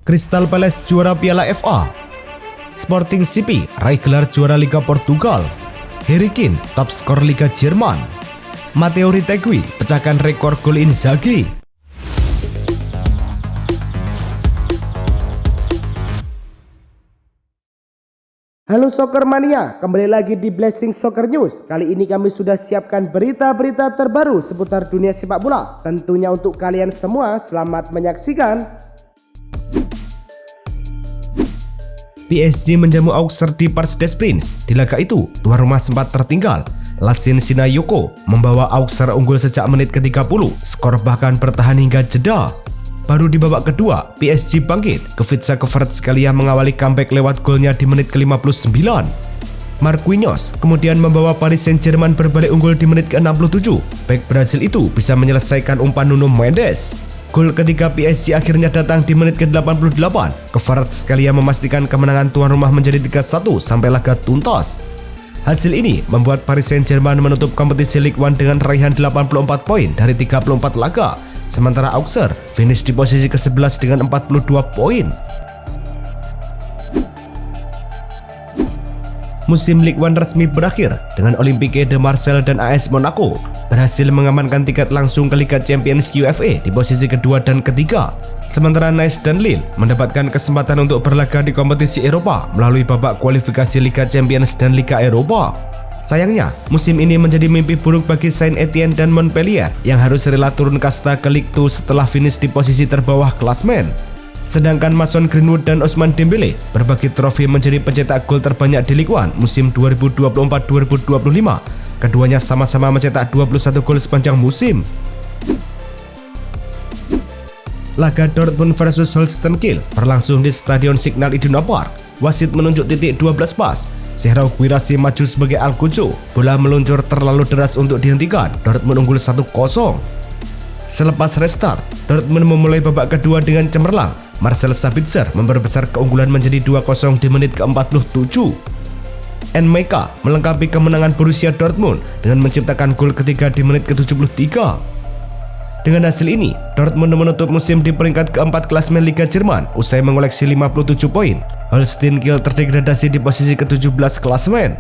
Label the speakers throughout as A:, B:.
A: Crystal Palace juara Piala FA. Sporting CP raih gelar juara Liga Portugal. Harry Kane top skor Liga Jerman. Matteo Retegui pecahkan rekor gol Inzaghi.
B: Halo Soccer Mania, kembali lagi di Blessing Soccer News. Kali ini kami sudah siapkan berita-berita terbaru seputar dunia sepak bola. Tentunya untuk kalian semua, selamat menyaksikan.
A: PSG menjamu Auxerre di Parc des Princes. Di laga itu, tuan rumah sempat tertinggal. Lacine Sinayoko membawa Auxerre unggul sejak menit ke-30. Skor bahkan bertahan hingga jeda. Baru di babak kedua, PSG bangkit. Kevitsa Kvaratskhelia mengawali comeback lewat golnya di menit ke-59. Marquinhos kemudian membawa Paris Saint-Germain berbalik unggul di menit ke-67. Bek Brasil itu bisa menyelesaikan umpan Nuno Mendes. Gol ketiga PSG akhirnya datang di menit ke-88. Kvaratskhelia memastikan kemenangan tuan rumah menjadi 3-1 sampai laga tuntas. Hasil ini membuat Paris Saint-Germain menutup kompetisi Ligue 1 dengan raihan 84 poin dari 34 laga. Sementara Auxerre finish di posisi ke-11 dengan 42 poin. Musim Ligue 1 resmi berakhir dengan Olympique de Marseille dan AS Monaco berhasil mengamankan tiket langsung ke Liga Champions UEFA di posisi kedua dan ketiga. Sementara Nice dan Lille mendapatkan kesempatan untuk berlaga di kompetisi Eropa melalui babak kualifikasi Liga Champions dan Liga Eropa. Sayangnya, musim ini menjadi mimpi buruk bagi Saint-Etienne dan Montpellier yang harus rela turun kasta ke Ligue 2 setelah finish di posisi terbawah klasmen. Sedangkan Mason Greenwood dan Ousmane Dembélé berbagi trofi menjadi pencetak gol terbanyak di Ligue 1 musim 2024-2025. Keduanya sama-sama mencetak 21 gol sepanjang musim. Laga Dortmund versus Holstein Kiel berlangsung di Stadion Signal Iduna Park. Wasit menunjuk titik 12 pas. Serhou Guirassy maju sebagai Alcucho. Bola meluncur terlalu deras untuk dihentikan. Dortmund unggul 1-0. Selepas restart, Dortmund memulai babak kedua dengan cemerlang. Marcel Sabitzer memperbesar keunggulan menjadi 2-0 di menit ke-47. Nmecha melengkapi kemenangan Borussia Dortmund dengan menciptakan gol ketiga di menit ke-73. Dengan hasil ini, Dortmund menutup musim di peringkat keempat klasmen Liga Jerman usai mengoleksi 57 poin. Holstein Kiel terdegradasi di posisi ke-17 klasmen.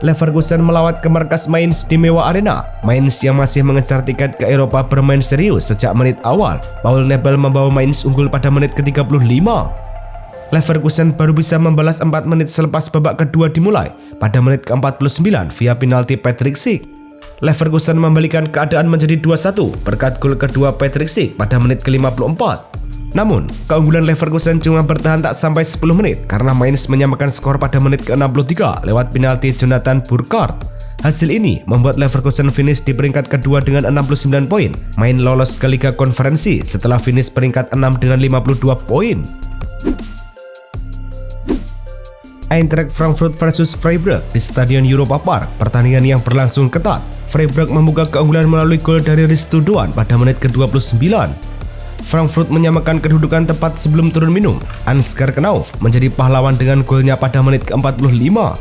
A: Leverkusen melawat ke markas Mainz di Mewa Arena. Mainz yang masih mengejar tiket ke Eropa bermain serius sejak menit awal. Paul Nebel membawa Mainz unggul pada menit ke-35. Leverkusen baru bisa membalas 4 menit selepas babak kedua dimulai pada menit ke-49 via penalti Patrick Schick. Leverkusen membalikan keadaan menjadi 2-1 berkat gol kedua Patrick Schick pada menit ke-54. Namun, keunggulan Leverkusen cuma bertahan tak sampai 10 menit karena Mainz menyamakan skor pada menit ke-63 lewat penalti Jonathan Burkhardt. Hasil ini membuat Leverkusen finish di peringkat kedua dengan 69 poin. Mainz lolos ke Liga Konferensi setelah finish peringkat 6 dengan 52 poin. Eintracht Frankfurt versus Freiburg di Stadion Europa Park. Pertandingan yang berlangsung ketat. Freiburg membuka keunggulan melalui gol dari Risto Doan pada menit ke-29. Frankfurt menyamakan kedudukan tepat sebelum turun minum. Ansgar Knauf menjadi pahlawan dengan golnya pada menit ke-45.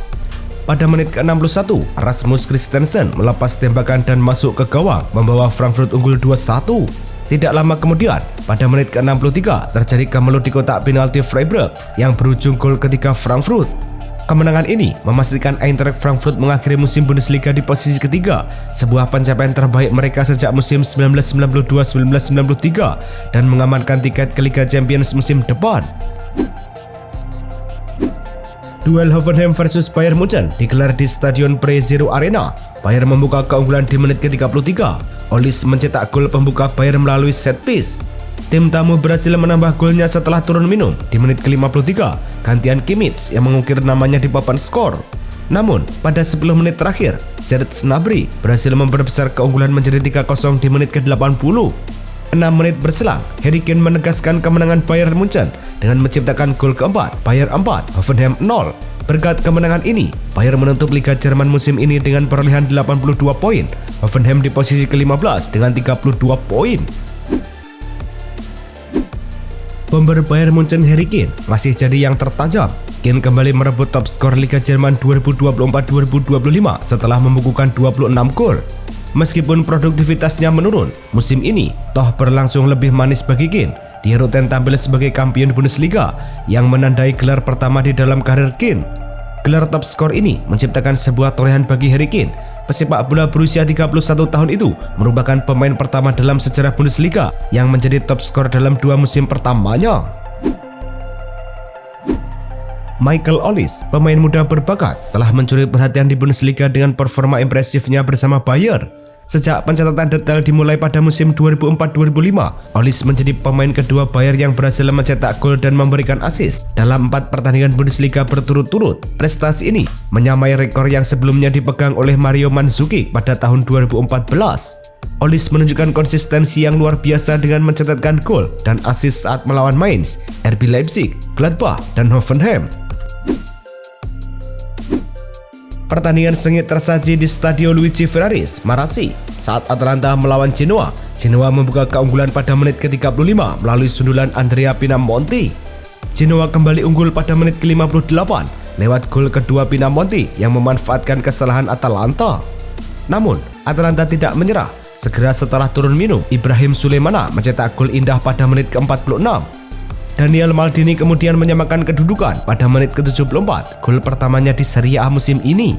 A: Pada menit ke-61, Rasmus Christensen melepas tembakan dan masuk ke gawang membawa Frankfurt unggul 2-1. Tidak lama kemudian, pada menit ke-63 terjadi kemelut di kotak penalti Freiburg yang berujung gol ketiga Frankfurt. Kemenangan ini memastikan Eintracht Frankfurt mengakhiri musim Bundesliga di posisi ketiga, sebuah pencapaian terbaik mereka sejak musim 1992-1993 dan mengamankan tiket ke Liga Champions musim depan. Duel Hoffenheim versus Bayern Munchen digelar di Stadion Pre-Zero Arena. Bayern membuka keunggulan di menit ke-33. Olis mencetak gol pembuka Bayern melalui set piece. Tim tamu berhasil menambah golnya setelah turun minum di menit ke-53. Gantian Kimmich yang mengukir namanya di papan skor. Namun, pada 10 menit terakhir, Serge Gnabry berhasil memperbesar keunggulan menjadi 3-0 di menit ke-80. 6 menit berselang, Harry Kane menegaskan kemenangan Bayern Munchen dengan menciptakan gol keempat. Bayern 4, Hoffenheim 0. Berkat kemenangan ini, Bayern menutup Liga Jerman musim ini dengan perolehan 82 poin. Hoffenheim di posisi ke-15 dengan 32 poin. Bomber Bayern Munchen Harry Kane masih jadi yang tertajam. Kane kembali merebut top skor Liga Jerman 2024-2025 setelah membukukan 26 gol. Meskipun produktivitasnya menurun, musim ini toh berlangsung lebih manis bagi Keane. Dia rutin tampil sebagai kampion Bundesliga yang menandai gelar pertama di dalam karir Keane. Gelar top skor ini menciptakan sebuah torehan bagi Harry Kane. Pesepak bola berusia 31 tahun itu merupakan pemain pertama dalam sejarah Bundesliga yang menjadi top skor dalam 2 musim pertamanya. Michael Olise, pemain muda berbakat, telah mencuri perhatian di Bundesliga dengan performa impresifnya bersama Bayern. Sejak pencatatan detail dimulai pada musim 2004-2005, Olise menjadi pemain kedua Bayern yang berhasil mencetak gol dan memberikan assist dalam 4 pertandingan Bundesliga berturut-turut. Prestasi ini menyamai rekor yang sebelumnya dipegang oleh Mario Mandzukic pada tahun 2014. Olise menunjukkan konsistensi yang luar biasa dengan mencetakkan gol dan assist saat melawan Mainz, RB Leipzig, Gladbach, dan Hoffenheim. Pertandingan sengit tersaji di Stadio Luigi Ferraris, Marassi saat Atalanta melawan Genoa. Genoa membuka keunggulan pada menit ke-35 melalui sundulan Andrea Pinamonti. Genoa kembali unggul pada menit ke-58 lewat gol kedua Pinamonti yang memanfaatkan kesalahan Atalanta. Namun, Atalanta tidak menyerah. Segera setelah turun minum, Ibrahim Sulemana mencetak gol indah pada menit ke-46. Daniel Maldini kemudian menyamakan kedudukan pada menit ke-74, gol pertamanya di Serie A musim ini.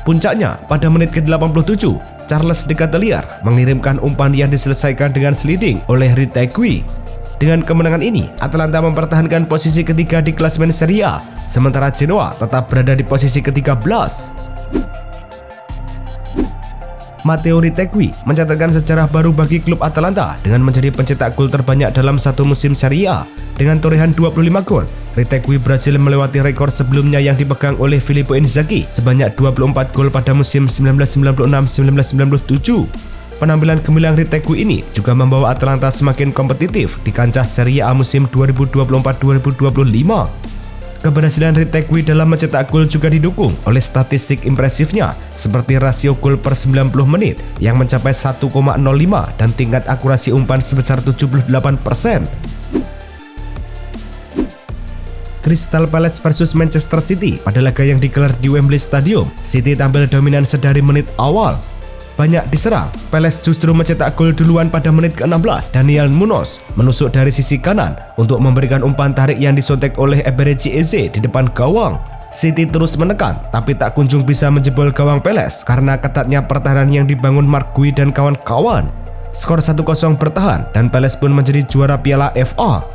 A: Puncaknya, pada menit ke-87, Charles De Ketelaere mengirimkan umpan yang diselesaikan dengan sliding oleh Retegui. Dengan kemenangan ini, Atalanta mempertahankan posisi ketiga di klasemen Serie A, sementara Genoa tetap berada di posisi ke-13. Matteo Retegui mencatatkan sejarah baru bagi klub Atalanta dengan menjadi pencetak gol terbanyak dalam satu musim Serie A. Dengan torehan 25 gol, Retegui berhasil melewati rekor sebelumnya yang dipegang oleh Filippo Inzaghi sebanyak 24 gol pada musim 1996-1997. Penampilan gemilang Retegui ini juga membawa Atalanta semakin kompetitif di kancah Serie A musim 2024-2025. Keberhasilan Retegui dalam mencetak gol juga didukung oleh statistik impresifnya seperti rasio gol per 90 menit yang mencapai 1,05 dan tingkat akurasi umpan sebesar 78%. Crystal Palace versus Manchester City pada laga yang digelar di Wembley Stadium, City tampil dominan sedari menit awal. Banyak diserang, Palace justru mencetak gol duluan pada menit ke-16. Daniel Munoz menusuk dari sisi kanan untuk memberikan umpan tarik yang disontek oleh Eberechi Eze di depan gawang. City terus menekan, tapi tak kunjung bisa menjebol gawang Palace karena ketatnya pertahanan yang dibangun Mark Gui dan kawan-kawan. Skor 1-0 bertahan dan Palace pun menjadi juara Piala FA.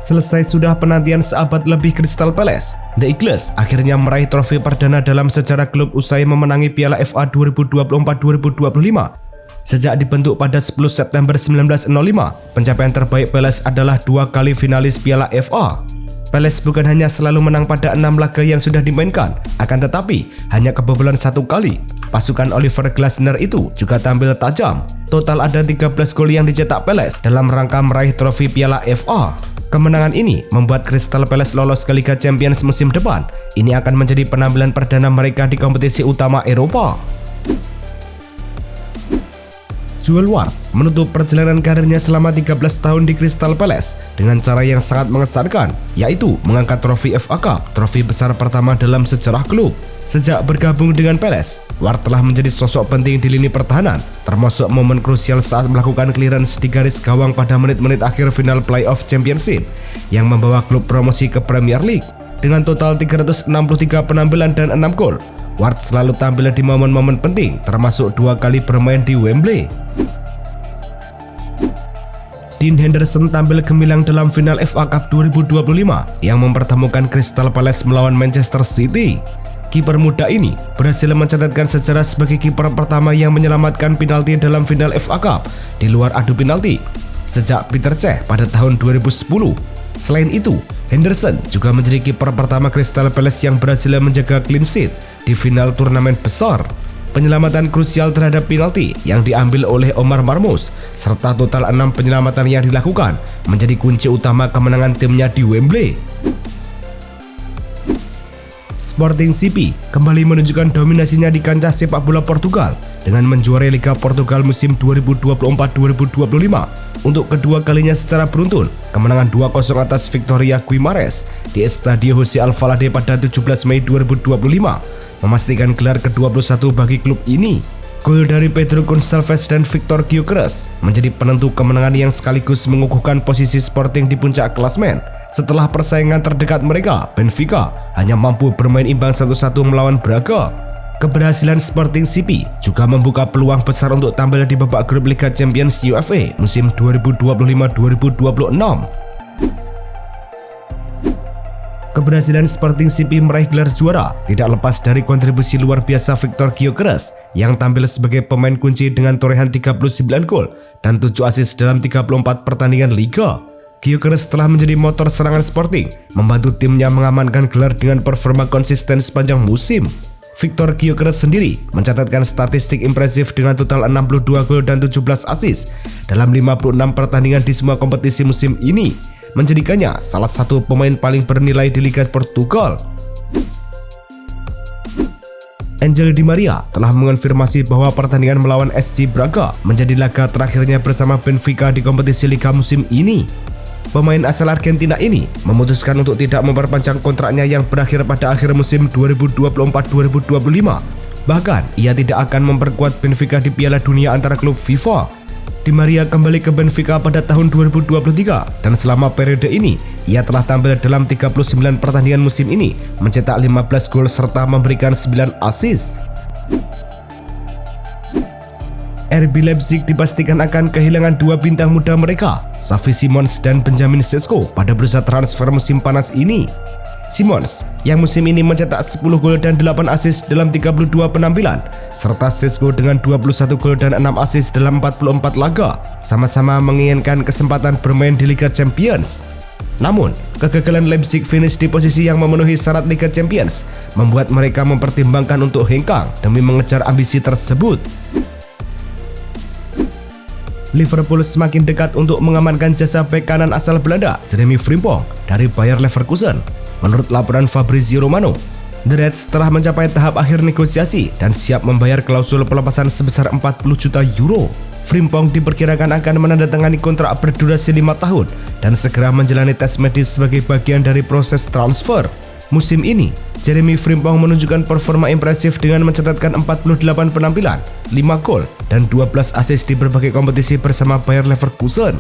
A: Selesai sudah penantian seabad lebih Crystal Palace, The Eagles akhirnya meraih trofi perdana dalam sejarah klub usai memenangi Piala FA 2024-2025. Sejak dibentuk pada 10 September 1905, pencapaian terbaik Palace adalah 2 kali finalis Piala FA. Palace bukan hanya selalu menang pada 6 laga yang sudah dimainkan, akan tetapi hanya kebobolan 1 kali. Pasukan Oliver Glasner itu juga tampil tajam. Total ada 13 gol yang dicetak Palace dalam rangka meraih trofi Piala FA. Kemenangan ini membuat Crystal Palace lolos ke Liga Champions musim depan. Ini akan menjadi penampilan perdana mereka di kompetisi utama Eropa. Joel Ward menutup perjalanan karirnya selama 13 tahun di Crystal Palace dengan cara yang sangat mengesankan, yaitu mengangkat trofi FA Cup, trofi besar pertama dalam sejarah klub. Sejak bergabung dengan Palace, Ward telah menjadi sosok penting di lini pertahanan, termasuk momen krusial saat melakukan clearance di garis gawang pada menit-menit akhir final Playoff Championship yang membawa klub promosi ke Premier League. Dengan total 363 penampilan dan 6 gol, Ward selalu tampil di momen-momen penting, termasuk 2 kali bermain di Wembley. Dean Henderson tampil gemilang dalam final FA Cup 2025 yang mempertemukan Crystal Palace melawan Manchester City. Kiper muda ini berhasil mencatatkan sejarah sebagai kiper pertama yang menyelamatkan penalti dalam final FA Cup di luar adu penalti sejak Peter Cech pada tahun 2010. Selain itu, Henderson juga menjadi kiper pertama Crystal Palace yang berhasil menjaga clean sheet di final turnamen besar. Penyelamatan krusial terhadap penalti yang diambil oleh Omar Marmoush serta total 6 penyelamatan yang dilakukan menjadi kunci utama kemenangan timnya di Wembley. Sporting CP kembali menunjukkan dominasinya di kancah sepak bola Portugal dengan menjuarai Liga Portugal musim 2024-2025 untuk kedua kalinya secara beruntun. Kemenangan 2-0 atas Victoria Guimarães di Estadio José Alvalade pada 17 Mei 2025 memastikan gelar ke-21 bagi klub ini. Gol dari Pedro Gonçalves dan Victor Gyökeres menjadi penentu kemenangan yang sekaligus mengukuhkan posisi Sporting di puncak klasemen. Setelah persaingan terdekat mereka, Benfica, hanya mampu bermain imbang 1-1 melawan Braga. Keberhasilan Sporting CP juga membuka peluang besar untuk tampil di babak grup Liga Champions UEFA musim 2025-2026. Keberhasilan Sporting CP meraih gelar juara tidak lepas dari kontribusi luar biasa Victor Gyökeres yang tampil sebagai pemain kunci dengan torehan 39 gol dan 7 assist dalam 34 pertandingan Liga. Gyökeres telah menjadi motor serangan Sporting, membantu timnya mengamankan gelar dengan performa konsisten sepanjang musim. Victor Gyökeres sendiri mencatatkan statistik impresif dengan total 62 gol dan 17 assist dalam 56 pertandingan di semua kompetisi musim ini, menjadikannya salah satu pemain paling bernilai di Liga Portugal. Angel Di Maria telah mengonfirmasi bahwa pertandingan melawan SC Braga menjadi laga terakhirnya bersama Benfica di kompetisi Liga musim ini. Pemain asal Argentina ini memutuskan untuk tidak memperpanjang kontraknya yang berakhir pada akhir musim 2024-2025. Bahkan, ia tidak akan memperkuat Benfica di Piala Dunia antar klub FIFA. Di Maria kembali ke Benfica pada tahun 2023 dan selama periode ini, ia telah tampil dalam 39 pertandingan musim ini, mencetak 15 gol serta memberikan 9 assist. RB Leipzig dipastikan akan kehilangan dua bintang muda mereka, Xavi Simons dan Benjamin Sesko, pada bursa transfer musim panas ini. Simons, yang musim ini mencetak 10 gol dan 8 assist dalam 32 penampilan, serta Sesko dengan 21 gol dan 6 assist dalam 44 laga, sama-sama menginginkan kesempatan bermain di Liga Champions. Namun, kegagalan Leipzig finish di posisi yang memenuhi syarat Liga Champions membuat mereka mempertimbangkan untuk hengkang demi mengejar ambisi tersebut. Liverpool semakin dekat untuk mengamankan jasa bek kanan asal Belanda, Jeremy Frimpong, dari Bayer Leverkusen. Menurut laporan Fabrizio Romano, The Reds telah mencapai tahap akhir negosiasi dan siap membayar klausul pelepasan sebesar 40 juta euro. Frimpong diperkirakan akan menandatangani kontrak berdurasi 5 tahun dan segera menjalani tes medis sebagai bagian dari proses transfer. Musim ini, Jeremy Frimpong menunjukkan performa impresif dengan mencatatkan 48 penampilan, 5 gol, dan 12 assist di berbagai kompetisi bersama Bayer Leverkusen.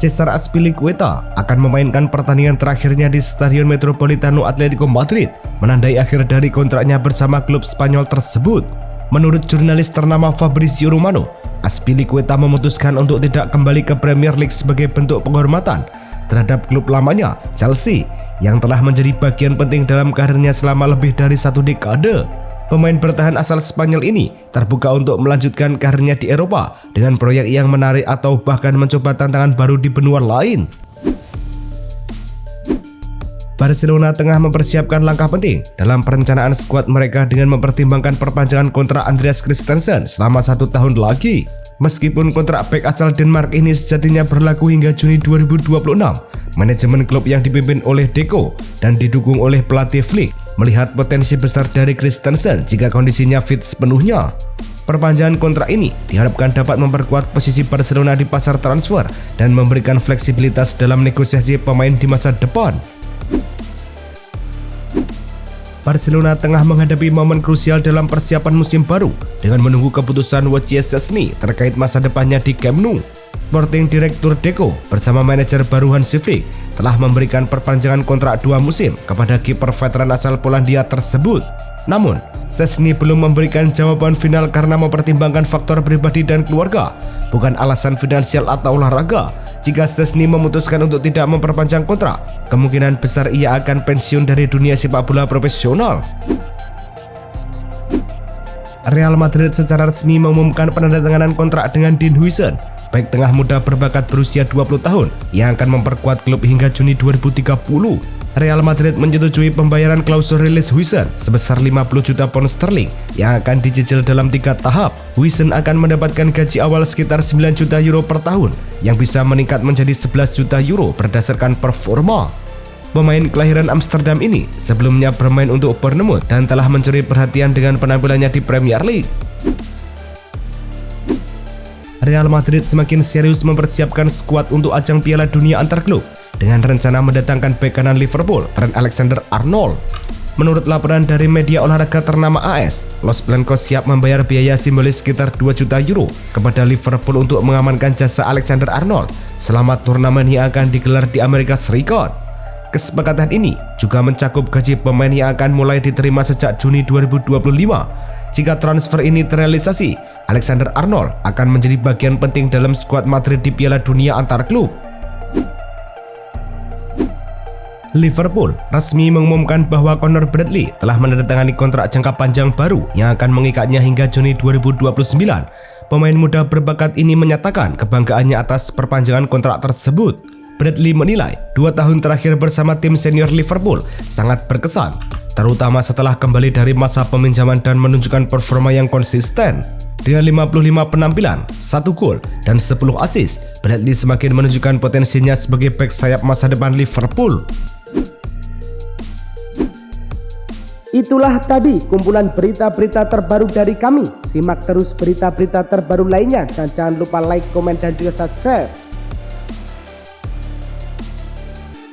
A: Cesar Azpilicueta akan memainkan pertandingan terakhirnya di Stadion Metropolitano Atletico Madrid, menandai akhir dari kontraknya bersama klub Spanyol tersebut. Menurut jurnalis ternama Fabrizio Romano, Azpilicueta memutuskan untuk tidak kembali ke Premier League sebagai bentuk penghormatan terhadap klub lamanya, Chelsea, yang telah menjadi bagian penting dalam karirnya selama lebih dari 1 dekade. Pemain bertahan asal Spanyol ini terbuka untuk melanjutkan karirnya di Eropa dengan proyek yang menarik atau bahkan mencoba tantangan baru di benua lain. Barcelona tengah mempersiapkan langkah penting dalam perencanaan skuad mereka dengan mempertimbangkan perpanjangan kontrak Andreas Christensen selama 1 tahun lagi. Meskipun kontrak bek asal Denmark ini sejatinya berlaku hingga Juni 2026, manajemen klub yang dipimpin oleh Deco dan didukung oleh pelatih Flick melihat potensi besar dari Christensen jika kondisinya fit sepenuhnya. Perpanjangan kontrak ini diharapkan dapat memperkuat posisi Barcelona di pasar transfer dan memberikan fleksibilitas dalam negosiasi pemain di masa depan. Barcelona tengah menghadapi momen krusial dalam persiapan musim baru dengan menunggu keputusan Wojciech Szczesny terkait masa depannya di Camp Nou. Sporting Direktur Deco bersama manajer baru Hansi Flick telah memberikan perpanjangan kontrak 2 musim kepada kiper veteran asal Polandia tersebut. Namun, Szczesny belum memberikan jawaban final karena mempertimbangkan faktor pribadi dan keluarga, bukan alasan finansial atau olahraga. Jika Szczesny memutuskan untuk tidak memperpanjang kontrak, kemungkinan besar ia akan pensiun dari dunia sepak bola profesional. Real Madrid secara resmi mengumumkan penandatanganan kontrak dengan Dean Huijsen, bek tengah muda berbakat berusia 20 tahun yang akan memperkuat klub hingga Juni 2030. Real Madrid menyetujui pembayaran klausul rilis Huijsen sebesar 50 juta pound sterling yang akan dicicil dalam 3 tahap. Huijsen akan mendapatkan gaji awal sekitar 9 juta euro per tahun yang bisa meningkat menjadi 11 juta euro berdasarkan performa. Pemain kelahiran Amsterdam ini sebelumnya bermain untuk Bournemouth dan telah mencuri perhatian dengan penampilannya di Premier League. Real Madrid semakin serius mempersiapkan skuad untuk ajang Piala Dunia antar klub dengan rencana mendatangkan bek kanan Liverpool, Trent Alexander-Arnold. Menurut laporan dari media olahraga ternama AS, Los Blancos siap membayar biaya simbolis sekitar 2 juta euro kepada Liverpool untuk mengamankan jasa Alexander-Arnold selama turnamen yang akan digelar di Amerika Serikat. Kesepakatan ini juga mencakup gaji pemain yang akan mulai diterima sejak Juni 2025. Jika transfer ini terrealisasi, Alexander-Arnold akan menjadi bagian penting dalam skuad Madrid di Piala Dunia antar klub. Liverpool resmi mengumumkan bahwa Connor Bradley telah menandatangani kontrak jangka panjang baru yang akan mengikatnya hingga Juni 2029. Pemain muda berbakat ini menyatakan kebanggaannya atas perpanjangan kontrak tersebut. Bradley menilai 2 tahun terakhir bersama tim senior Liverpool sangat berkesan, terutama setelah kembali dari masa peminjaman dan menunjukkan performa yang konsisten. Dengan 55 penampilan, 1 gol, dan 10 assist, Bradley semakin menunjukkan potensinya sebagai bek sayap masa depan Liverpool.
B: Itulah tadi kumpulan berita-berita terbaru dari kami. Simak terus berita-berita terbaru lainnya dan jangan lupa like, komen, dan juga subscribe.